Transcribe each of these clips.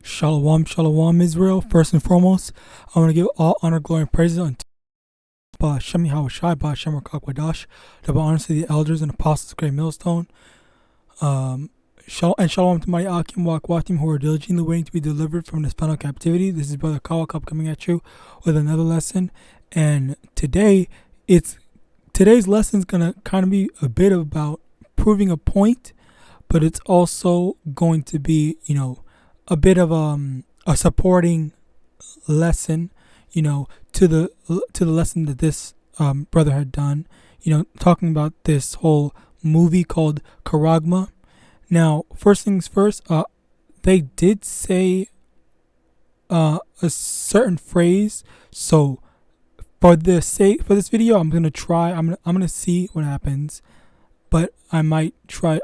Shalom, shalom, Israel. First and foremost, I want to give all honor, glory, and praises unto YAHAWASHI, YAHAWAH, double honors to the elders and apostles of Great Millstone. And shalom to my Akim Wakwatim who are diligently waiting to be delivered from this final captivity. This is Brother Kawakap coming at you with another lesson. And today's lesson is going to kind of be a bit about proving a point, but it's also going to be, a bit of a supporting lesson, to the lesson that this brother had done, talking about this whole movie called Karagma. Now, first things first, they did say a certain phrase. So for this video, I'm gonna try. I'm gonna see what happens, but I might try.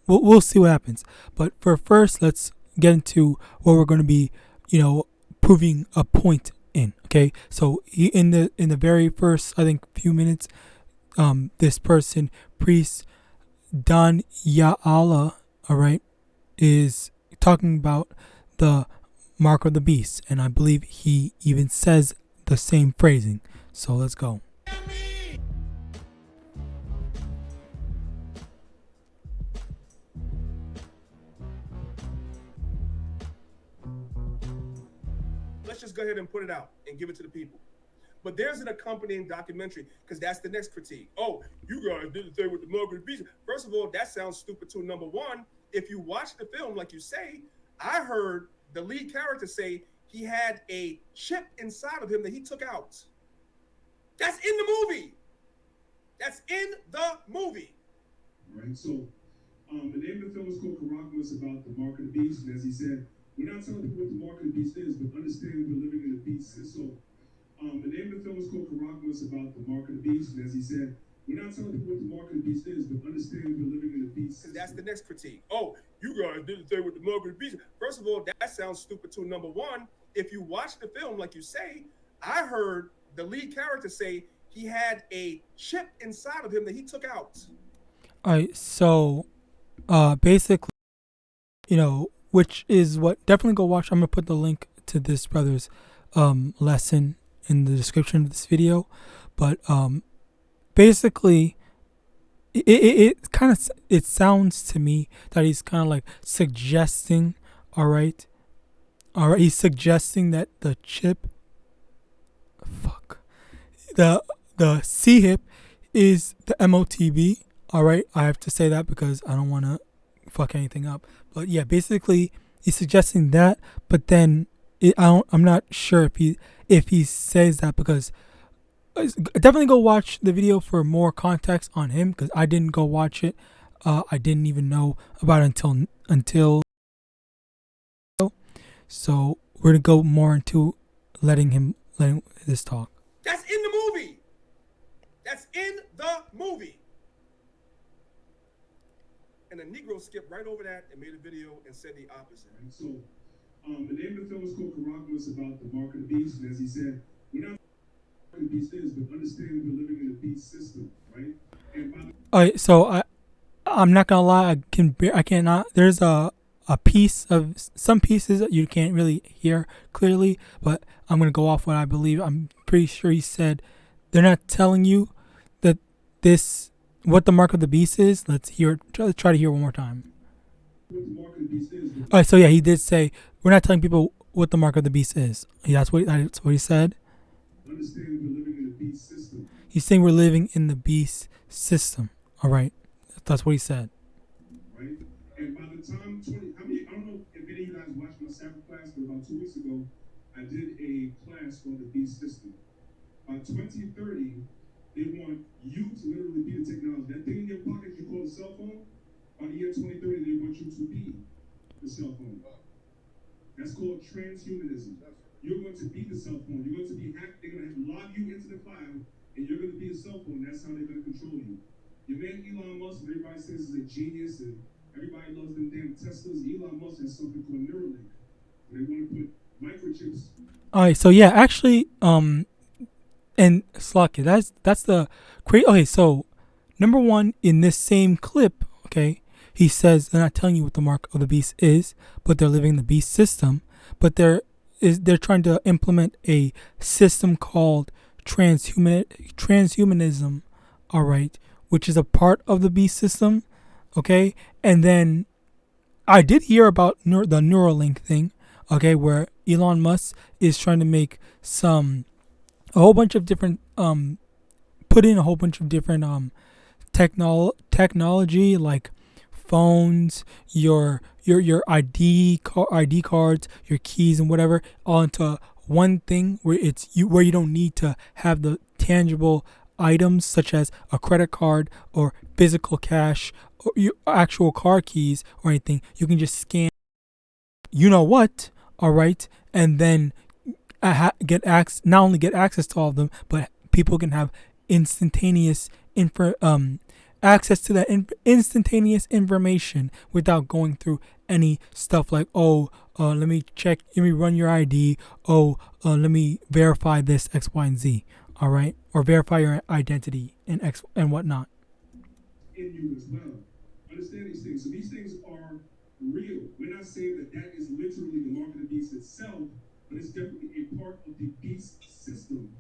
We'll see what happens. But for first, let's get into what we're going to be, proving a point in. Okay, so in the very first, I think, few minutes, this person, priest Don Ya'ala, all right, is talking about the mark of the beast, and I believe he even says the same phrasing. So let's go. Let's just go ahead and put it out and give it to the people. But there's an accompanying documentary, because that's the next critique. Oh, you guys did the thing with the mark of the beast. First of all, that sounds stupid too. Number one, if you watch the film, like you say, I heard the lead character say he had a chip inside of him that he took out. That's in the movie. That's in the movie. All right, so the name of the film is called Karagma. It's about the mark of the beast. And as he said, we're not telling people what the mark of the beast is, but understand we're living in the beast. And so the name of the film is called Karagma. It's about the mark of the beast. And as he said, we're not telling people what the mark of the beast is, but understand we're living in the beast. And that's the next critique. Oh, you guys did the thing with the mark of the beast. First of all, that sounds stupid too. Number one, if you watch the film, like you say, I heard the lead character say he had a chip inside of him that he took out. All right, so basically, which is what, definitely go watch. I'm gonna put the link to this brother's lesson in the description of this video. But basically, it kind of, it sounds to me that he's kind of like suggesting, all right, he's suggesting that the chip, the C hip is the MOTB. All right, I have to say that because I don't want to fuck anything up. But yeah, basically he's suggesting that, but then I'm not sure if he says that, because definitely go watch the video for more context on him, because I didn't go watch it. I didn't even know about it until so we're gonna go more into letting this talk. That's in the movie. That's in the movie. And the Negro skipped right over that and made a video and said the opposite. Right, so the name of the film is called Karagma. It's about the mark of the beast. And as he said, we're not what the beast is, but understand we're living in a beast system, right? And all right, so I'm not gonna lie, I cannot. There's a piece of some pieces that you can't really hear clearly, but I'm gonna go off what I believe. I'm pretty sure he said they're not telling you that what the mark of the beast is. Let's hear. Try to hear one more time. what the mark of the beast is. All right, so yeah, he did say we're not telling people what the mark of the beast is. Yeah, that's what he said. Understand we're living in a beast system. He's saying we're living in the beast system. All right, that's what he said. Right, and by the time I don't know if any of you guys watched my Sabbath class, but about 2 weeks ago, I did a class called the beast system. By 2030, they want you to literally be the technology. That thing in your pocket you call a cell phone, by the year 2030, they want you to be the cell phone. That's called transhumanism. You're going to be the cell phone. You're going to be hacked. They're going to log you into the cloud, and you're going to be a cell phone. That's how they're going to control you. Your man Elon Musk, everybody says is a genius, and everybody loves them damn Teslas. Elon Musk has something called Neuralink. They want to put microchips. All right, so yeah, actually, and Slocky, that's the great. Okay, so number one, in this same clip, okay, he says they're not telling you what the mark of the beast is, but they're living the beast system. But they're trying to implement a system called transhumanism, all right, which is a part of the beast system, okay. And then I did hear about the Neuralink thing, okay, where Elon Musk is trying to make a whole bunch of different put in a whole bunch of different technology, like phones, your ID cards, your keys and whatever, all into one thing where where you don't need to have the tangible items such as a credit card or physical cash or your actual car keys or anything. You can just scan all right, and then not only get access to all of them, but people can have instantaneous access to that instantaneous information without going through any stuff like, let me run your ID, let me verify this X, Y, and Z, all right, or verify your identity and X and whatnot. In you as well. Understand these things. So these things are real. We're not saying that is literally the mark of the beast itself, but it's definitely a part of the beast system.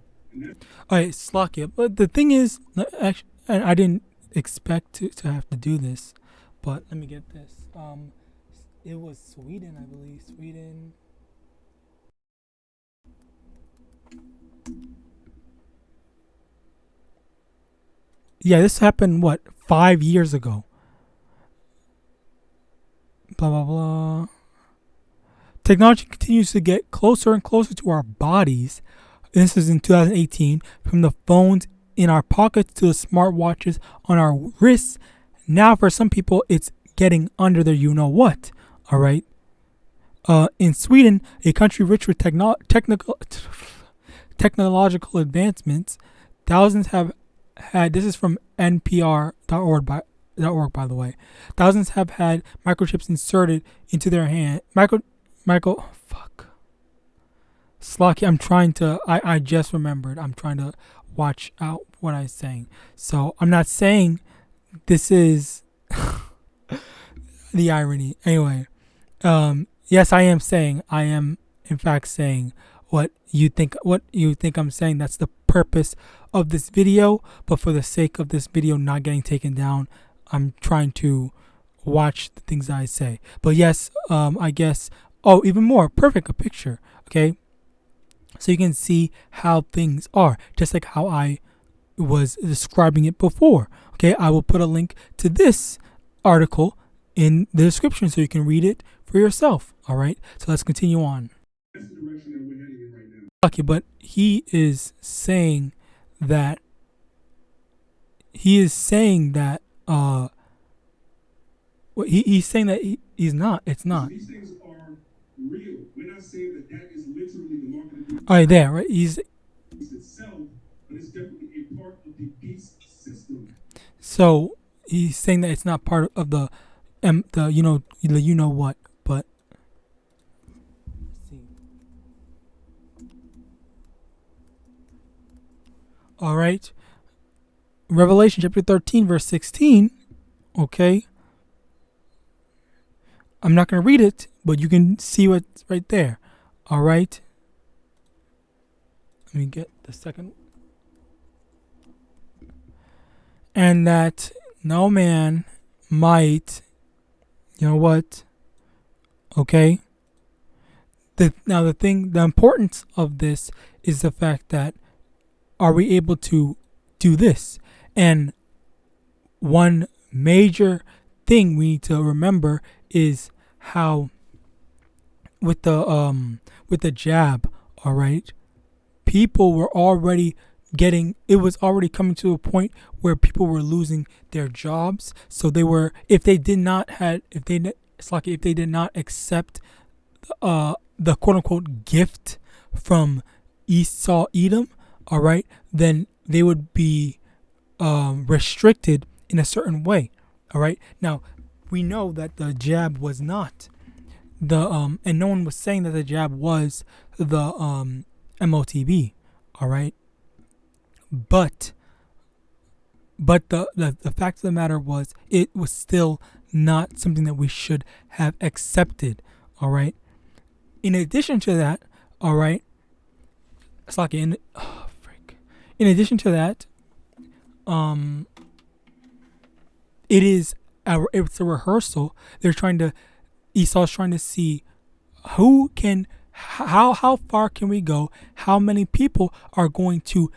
All right, Slakia. But the thing is, actually, and I didn't expect to have to do this, but let me get this. It was Sweden, I believe. Sweden. Yeah, this happened 5 years ago. Blah blah blah. Technology continues to get closer and closer to our bodies. This is in 2018. From the phones in our pockets to the smartwatches on our wrists. Now, for some people, it's getting under their you-know-what. All right. In Sweden, a country rich with technological advancements, thousands have had. This is from NPR.org by the way. Thousands have had microchips inserted into their hand. Slocky, I'm trying to. I just remembered. I'm trying to watch out what I'm saying. So I'm not saying this is the irony. Anyway, yes, I am in fact saying what you think I'm saying. That's the purpose of this video. But for the sake of this video not getting taken down, I'm trying to watch the things I say. But yes, I guess. Oh, even more perfect a picture. Okay. So you can see how things are, just like how I was describing it before. Okay, I will put a link to this article in the description so you can read it for yourself. All right, so let's continue on. That's the direction that we're heading in right now. Okay, but he is saying that he's saying that he's not. It's not. These things are real. We're not saying that is literally the mark of the beast. All right, there, right? He's itself, but it's definitely a part of the beast system. So he's saying that it's not part of the you know what, but let's see. All right. Revelation chapter 13 verse 16. Okay. I'm not going to read it, but you can see what's right there. All right. Let me get the second. And that no man might, you know what? Okay. The importance of this is the fact that are we able to do this? And one major thing we need to remember is how with the jab, all right, people were already it was already coming to a point where people were losing their jobs. So they were, if they did not accept the quote unquote gift from Esau Edom, all right, then they would be restricted in a certain way. All right. Now we know that the jab was not and no one was saying that the jab was the MOTB. All right. But the fact of the matter was it was still not something that we should have accepted. All right. In addition to that, all right, it's like in addition to that, it's a rehearsal. Esau's trying to see how far can we go? How many people are going to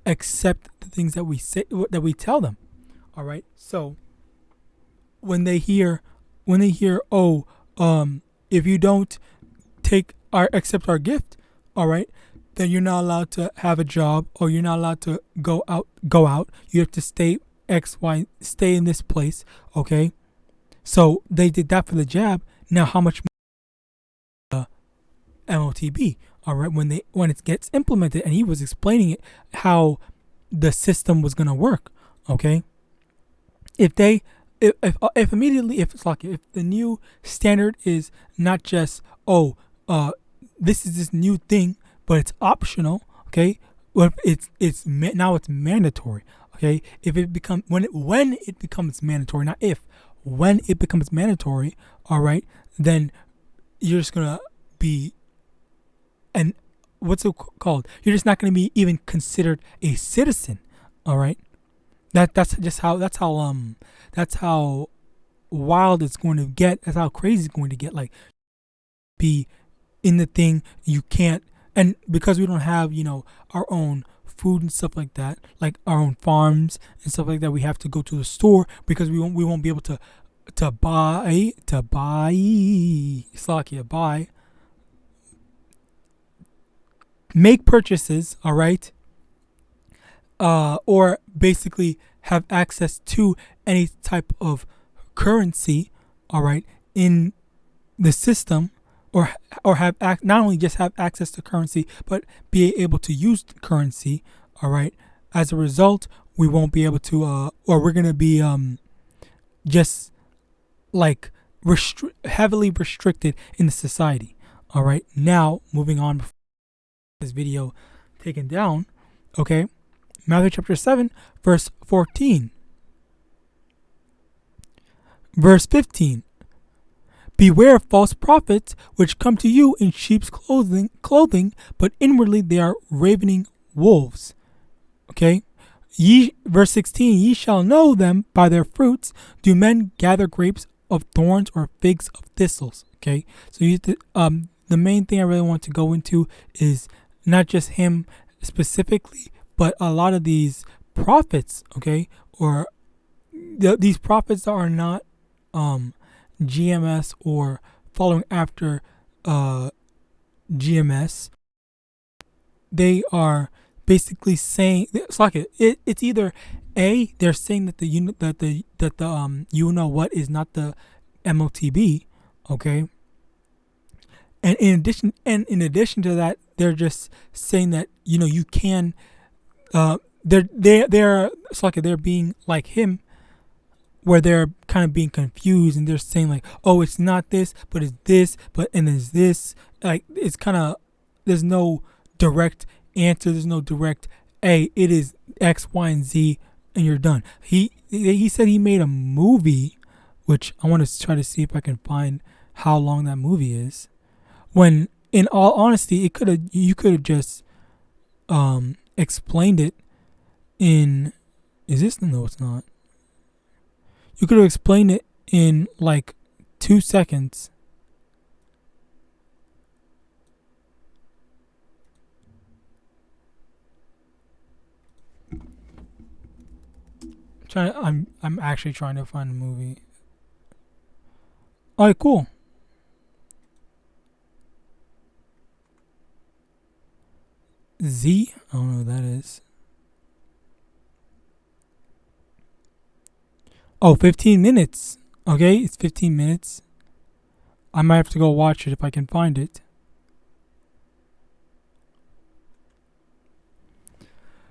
accept the things that we say, that we tell them? All right. So when they hear, oh, if you don't accept our gift, all right, then you're not allowed to have a job, or you're not allowed to go out. You have to stay stay in this place. Okay. So they did that for the jab. Now how much MOTB, all right, when it gets implemented, and he was explaining it, how the system was going to work. Okay. If the new standard is not just, this is this new thing, but it's optional. Okay. Well, now it's mandatory. Okay. If it becomes, when it becomes mandatory, not if, when it becomes mandatory, all right, then you're just gonna be, and what's it called? You're just not gonna be even considered a citizen. All right. That's how wild it's going to get. That's how crazy it's going to get. Like, be in the thing, you can't, and because we don't have, our own food and stuff like that, like our own farms and stuff like that, we have to go to the store, because we won't be able to buy make purchases, all right, or basically have access to any type of currency, all right, in the system, or not only just have access to currency, but be able to use currency, all right. As a result, we won't be able to, or we're gonna be just like heavily restricted in the society. All right. Now moving on, before this video taken down, okay. Matthew chapter 7, verse 14. Verse 15. Beware of false prophets, which come to you in sheep's clothing, but inwardly they are ravening wolves. Okay. Verse 16. Ye shall know them by their fruits. Do men gather grapes of thorns, or figs of thistles? Okay. So the main thing I really want to go into is not just him specifically, but a lot of these prophets, okay, or these prophets that are not GMS or following after GMS. They are basically saying, it's like it's either A, they're saying that the what is not the MOTB, okay, and in addition to that, they're just saying that you can. They're it's like they're being like him, where they're kind of being confused, and they're saying like, oh, it's not this, but it's this, and it's this. Like, it's kind of, there's no direct answer. There's no direct, it is X, Y, and Z, and you're done. He said he made a movie, which I want to try to see if I can find how long that movie is. When, in all honesty, you could have just explained it in, is this? No, it's not. You could have explained it in like 2 seconds. I'm actually trying to find a movie. Alright, cool. Z? I don't know what that is. Oh, 15 minutes. Okay, it's 15 minutes. I might have to go watch it if I can find it.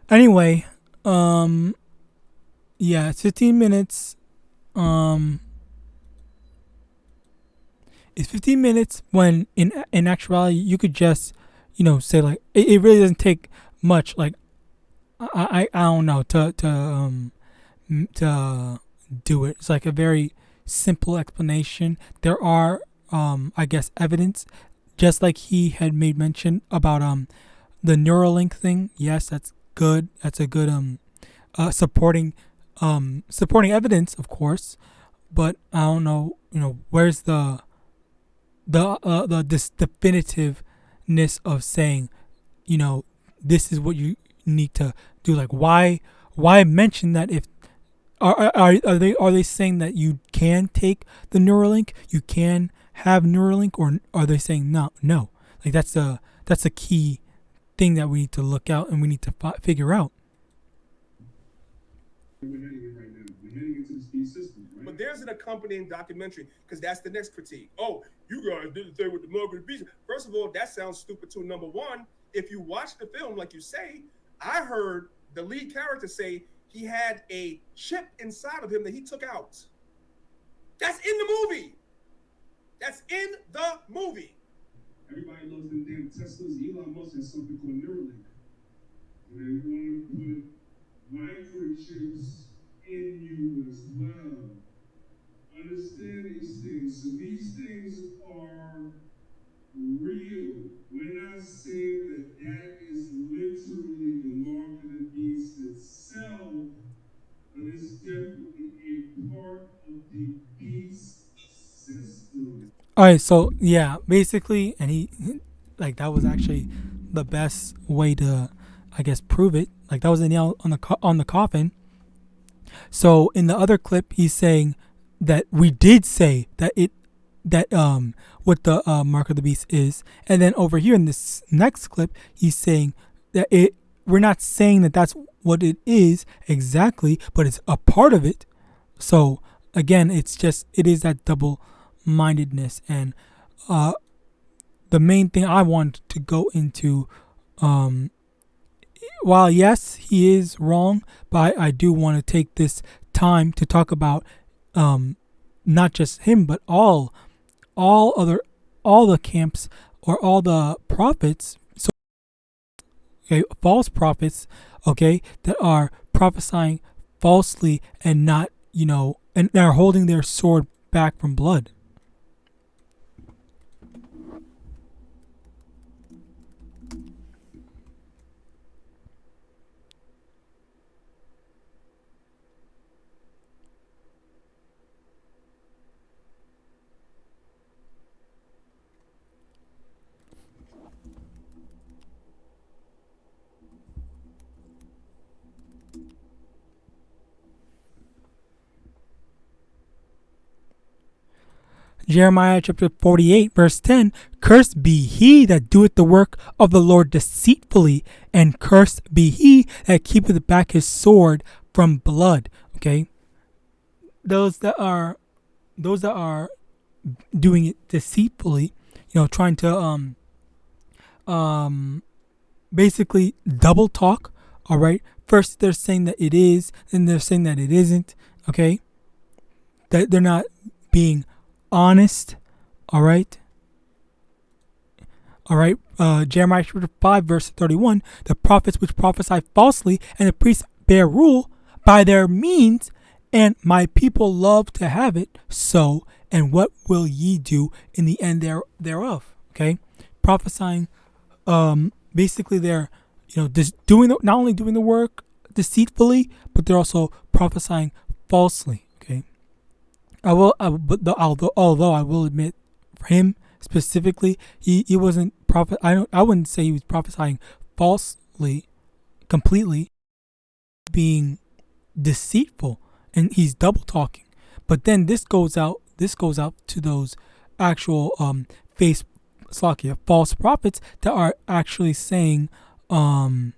Anyway, yeah, it's 15 minutes. It's 15 minutes when in actuality you could just, say like it really doesn't take much. Like I don't know to do it. It's like a very simple explanation. There are, I guess, evidence, just like he had made mention about the Neuralink thing. Yes, that's good. That's a good supporting evidence, of course. But I don't know, where's the this definitiveness of saying, this is what you need to do. Like, why mention that? If are they saying that you can take the Neuralink, you can have Neuralink, or are they saying no? Like, that's a key thing that we need to look out and we need to figure out. We're heading in right now. We're heading into this beast system, right? But there's an accompanying documentary, because that's the next critique. Oh, you guys did the thing with the mug and the beast. First of all, that sounds stupid too. Number one, if you watch the film, like you say, I heard the lead character say he had a chip inside of him that he took out. That's in the movie. That's in the movie. Everybody loves them damn Teslas. Elon Musk has something called Neuralink. And they want to put microchips in you as well. Understand these things. So these things are real. We're not saying that is literally the mark of the beast itself, but it's definitely a part of the beast system. All right, so yeah, basically, and he like, that was actually the best way to, I guess, prove it. Like, that was the nail on the coffin. So in the other clip, he's saying that we did say that what the mark of the beast is, and then over here in this next clip, he's saying that we're not saying that that's what it is exactly, but it's a part of it. So again, it is that double-mindedness, and the main thing I want to go into, while yes, he is wrong, but I do want to take this time to talk about not just him, but all the camps, or all the prophets, so okay, false prophets, okay, that are prophesying falsely and not, and they're holding their sword back from blood. Jeremiah chapter 48, verse 10, cursed be he that doeth the work of the Lord deceitfully, and cursed be he that keepeth back his sword from blood. Okay, those that are doing it deceitfully, trying to basically double talk. All right, first they're saying that it is, then they're saying that it isn't. Okay, that they're not being honest. All right. Jeremiah chapter 5, verse 31, the prophets which prophesy falsely, and the priests bear rule by their means, and my people love to have it so, and what will ye do in the end thereof? Okay, prophesying, basically they're just not only doing the work deceitfully, but they're also prophesying falsely. Although I will admit, for him specifically, he wasn't I wouldn't say he was prophesying falsely, completely, being deceitful, and he's double talking. But then this goes out to those actual false prophets that are actually saying the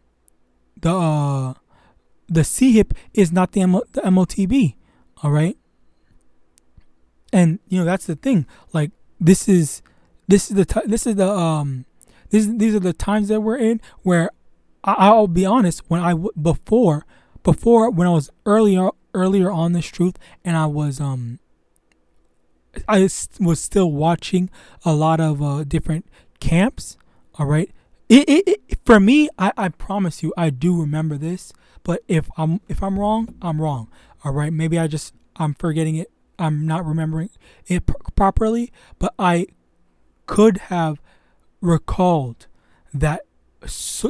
CHIP is not the MOTB. All right. And that's the thing. Like, these are the times that we're in, where I'll be honest. When before when I was earlier on this truth, and I was still watching a lot of different camps. All right. It for me, I promise you, I do remember this. But if I'm wrong, I'm wrong. All right. Maybe I'm forgetting it I'm not remembering it properly, but I could have recalled that. So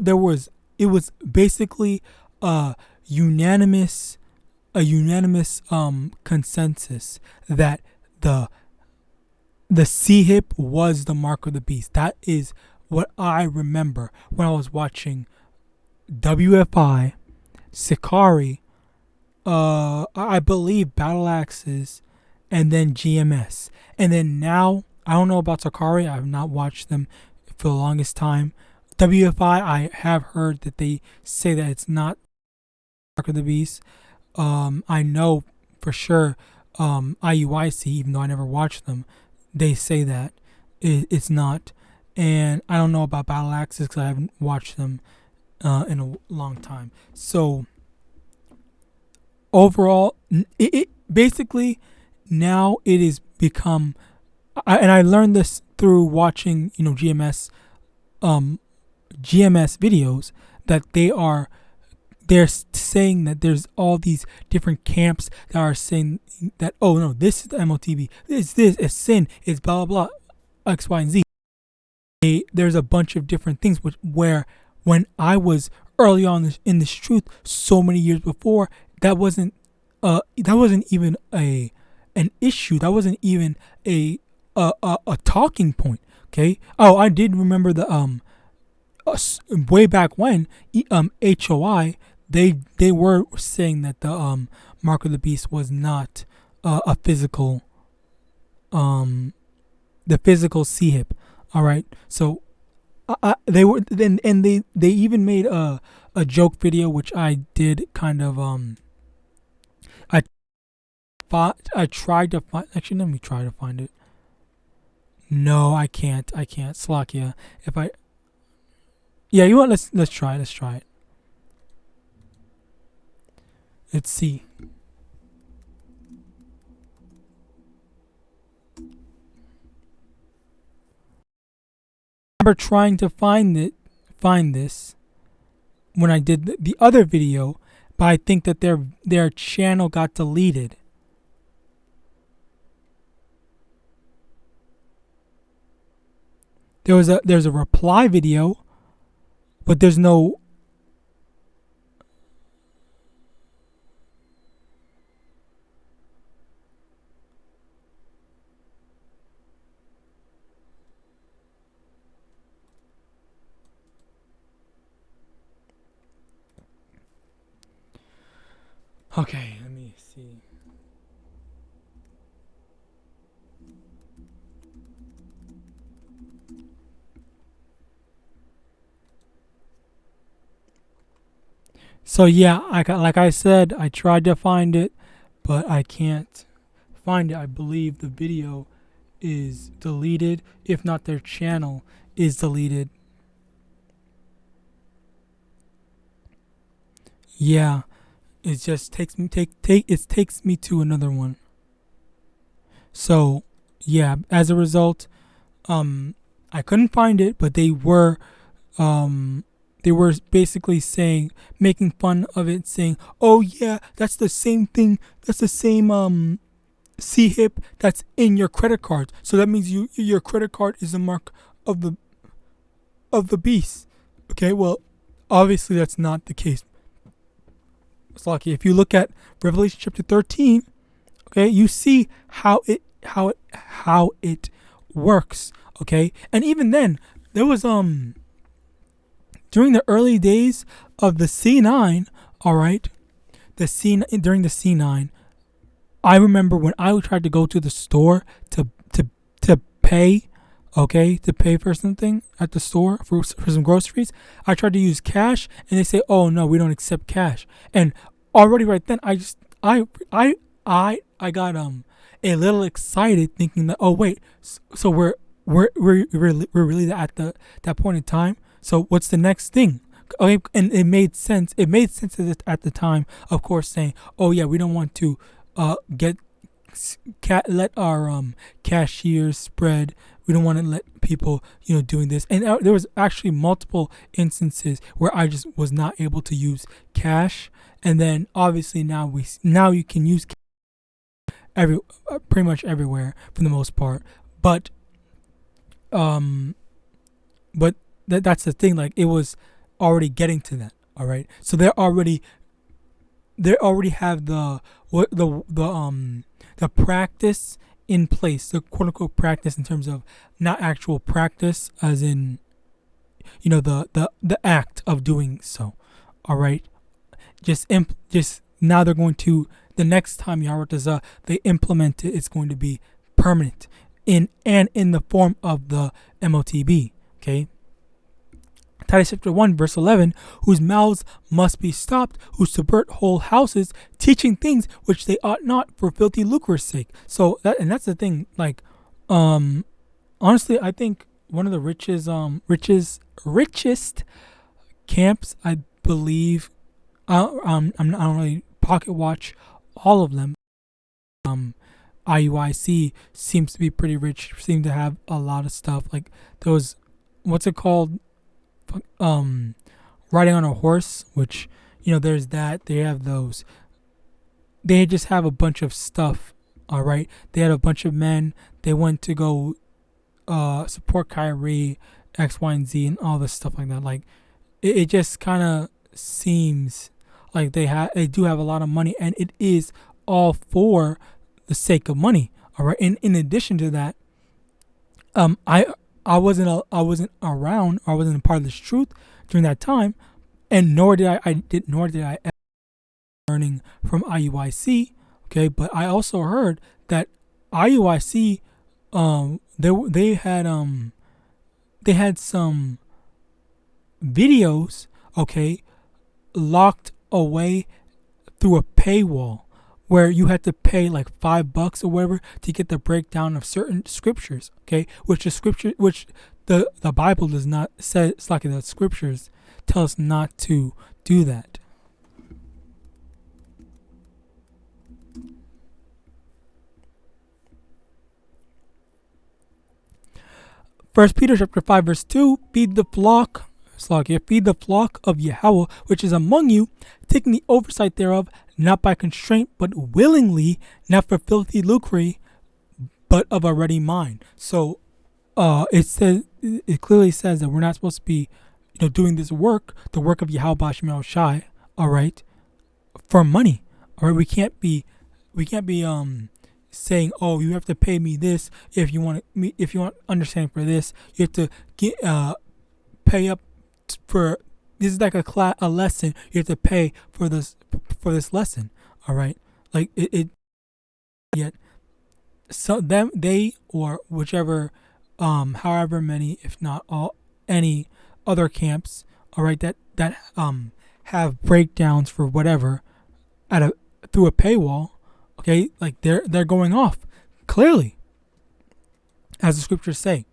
it was basically a unanimous consensus that the C hip was the mark of the beast. That is what I remember when I was watching WFI, Sakari, I believe Battle Axes, and then GMS. And then now, I don't know about Sakari. I have not watched them for the longest time. WFI, I have heard that they say that it's not Mark of the Beast. I know for sure IUIC, even though I never watched them, they say that it's not. And I don't know about Battle Axes because I haven't watched them in a long time. So overall, it basically now it has become, and I learned this through watching GMS videos, that they're saying that there's all these different camps that are saying that, oh no, this is the MOTB, this, it's sin, it's blah blah blah, X, Y, and Z. There's a bunch of different things where when I was early on in this truth, so many years before, that wasn't even an issue. That wasn't even a talking point. Okay. Oh, I did remember the way back when HOI, they were saying that the mark of the beast was not a physical the physical C hip. All right. So they were then, and they even made a joke video, which I did kind of I tried to find. Actually, let me try to find it. No, I can't. Slakia. Yeah, you want? Let's try it. Let's see. I remember trying to find this when I did the other video, but I think that their channel got deleted. There's a reply video, but there's no. Okay, let me see. So yeah, like I said, I tried to find it, but I can't find it. I believe the video is deleted, if not their channel is deleted. Yeah, it just takes me to another one. So yeah, as a result, I couldn't find it, but they were basically making fun of it, saying, oh yeah, that's the same thing, that's the same C hip that's in your credit card, so that means your credit card is the mark of the beast. Okay, well, obviously that's not the case. It's lucky. If you look at Revelation chapter 13, okay, you see how it works. Okay, and even then there was during the early days of the C9, all right, during the C9, I remember when I tried to go to the store to pay, okay, to pay for something at the store for some groceries. I tried to use cash, and they say, "Oh no, we don't accept cash." And already right then, I got a little excited, thinking that, oh wait, so we're really at that point in time. So what's the next thing? Okay, and it made sense. It made sense at the time, of course, saying, "Oh yeah, we don't want to let our cashiers spread. We don't want to let people, doing this." And there was actually multiple instances where I just was not able to use cash. And then obviously now you can use cash pretty much everywhere for the most part. But that's the thing. Like, it was already getting to that. All right, so they already have the practice in place, the quote unquote practice in terms of not actual practice, as in, you know, the act of doing so. All right, just now they're going to, the next time Yahawadah they implement it, it's going to be permanent in the form of the MOTB. Okay. Titus chapter 1 verse 11, whose mouths must be stopped, who subvert whole houses, teaching things which they ought not, for filthy lucre's sake. So that's the thing. Like, honestly, I think one of the richest camps, I believe. I don't really pocket watch all of them. IUIC seems to be pretty rich. Seem to have a lot of stuff. Like those, what's it called? Riding on a horse, which, you know, there's that. They have those. They just have a bunch of stuff. All right, they had a bunch of men. They went to go support Kyrie, X, Y, and Z, and all this stuff like that. Like, it just kind of seems like they do have a lot of money, and it is all for the sake of money. All right, and in addition to that, I wasn't around, or I wasn't a part of this truth during that time, and nor did I ever learning from IUIC. Okay, but I also heard that IUIC, they had some videos, okay, locked away through a paywall, where you had to pay like $5 or whatever to get the breakdown of certain scriptures, okay? Which the Bible does not say. It's like the scriptures tell us not to do that. First Peter chapter 5 verse 2, feed the flock of Yahawadah which is among you, taking the oversight thereof, not by constraint, but willingly, not for filthy lucre, but of a ready mind. So it clearly says that we're not supposed to be, you know, doing this work, the work of YAHAWASHI, all right, for money. All right, we can't be saying, oh, you have to pay me this if you want understanding for this. You have to pay up for this. Is like a lesson. You have to pay for this lesson. All right, like it yet. So they or whichever, however many, if not all, any other camps, all right, that have breakdowns for whatever through a paywall. Okay, like they're going off clearly, as the scriptures say.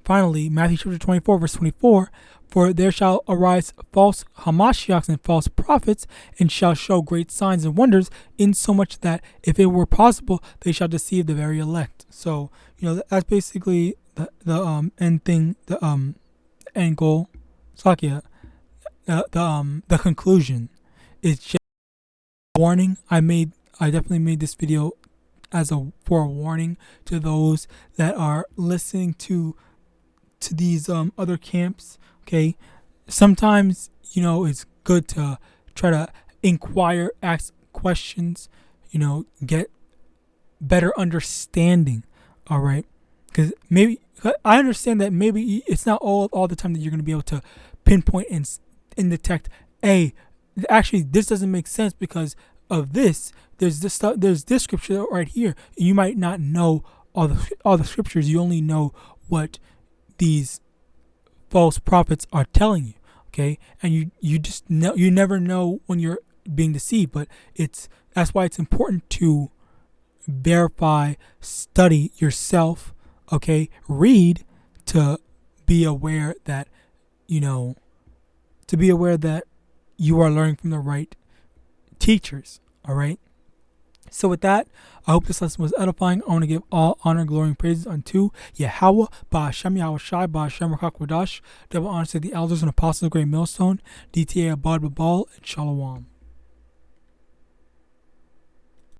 Finally, Matthew chapter 24 verse 24, for there shall arise false Hamashiachs and false prophets, and shall show great signs and wonders, insomuch that if it were possible, they shall deceive the very elect. So, you know, that's basically the end thing, the end goal. Slakia, the conclusion is just a warning. I definitely made this video for a warning to those that are listening to these other camps. Okay, sometimes, you know, it's good to try to inquire, ask questions, you know, get better understanding. All right, because maybe I understand that maybe it's not all the time that you're going to be able to pinpoint and detect, actually this doesn't make sense because of this. There's this stuff. There's this scripture right here. You might not know all the scriptures. You only know what these false prophets are telling you. Okay, and you just know, you never know when you're being deceived. But that's why it's important to verify, study yourself. Okay, read to be aware that you are learning from the right teachers. All right. So with that, I hope this lesson was edifying. I want to give all honor, glory, and praises unto Yahawah, Ba'ashem Yahawashi, Ba'ashem Rakakwadah. Double honor to the elders and apostles of Great Millstone, DTA Abad Babal, and Shalom.